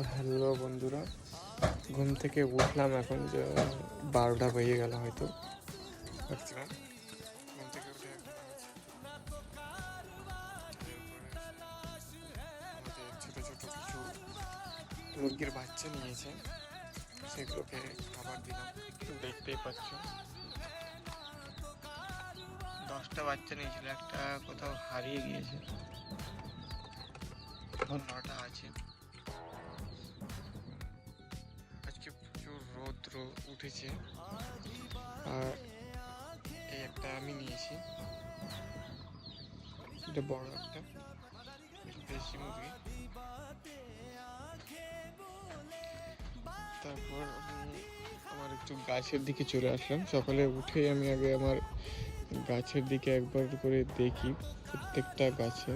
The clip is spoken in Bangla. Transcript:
হ্যালো বন্ধুরা, ঘুম থেকে উঠলাম এখন যে 12টা বেজে গেল হয়তো। ভাবছিলাম ঘুম থেকে উঠে এখন আমাদের ছোটো ছোটো কিছু মুরগির বাচ্চা নিয়েছে, সেগুলোকে খাবার দিলাম। দেখতেই পাচ্ছ 10টা বাচ্চা নিয়েছিল, একটা কোথাও হারিয়ে গিয়েছে, এখন 9টা আছে। আজকে প্রচুর রৌদ্র উঠেছে, আর এই একটা আমি নিয়েছি, এটা বড় একটা দেশি মুরগি। তারপর আমি আমার একটু গাছের দিকে চলে আসলাম। সকালে উঠেই আমি আগে আমার গাছের দিকে একবার করে দেখি প্রত্যেকটা গাছে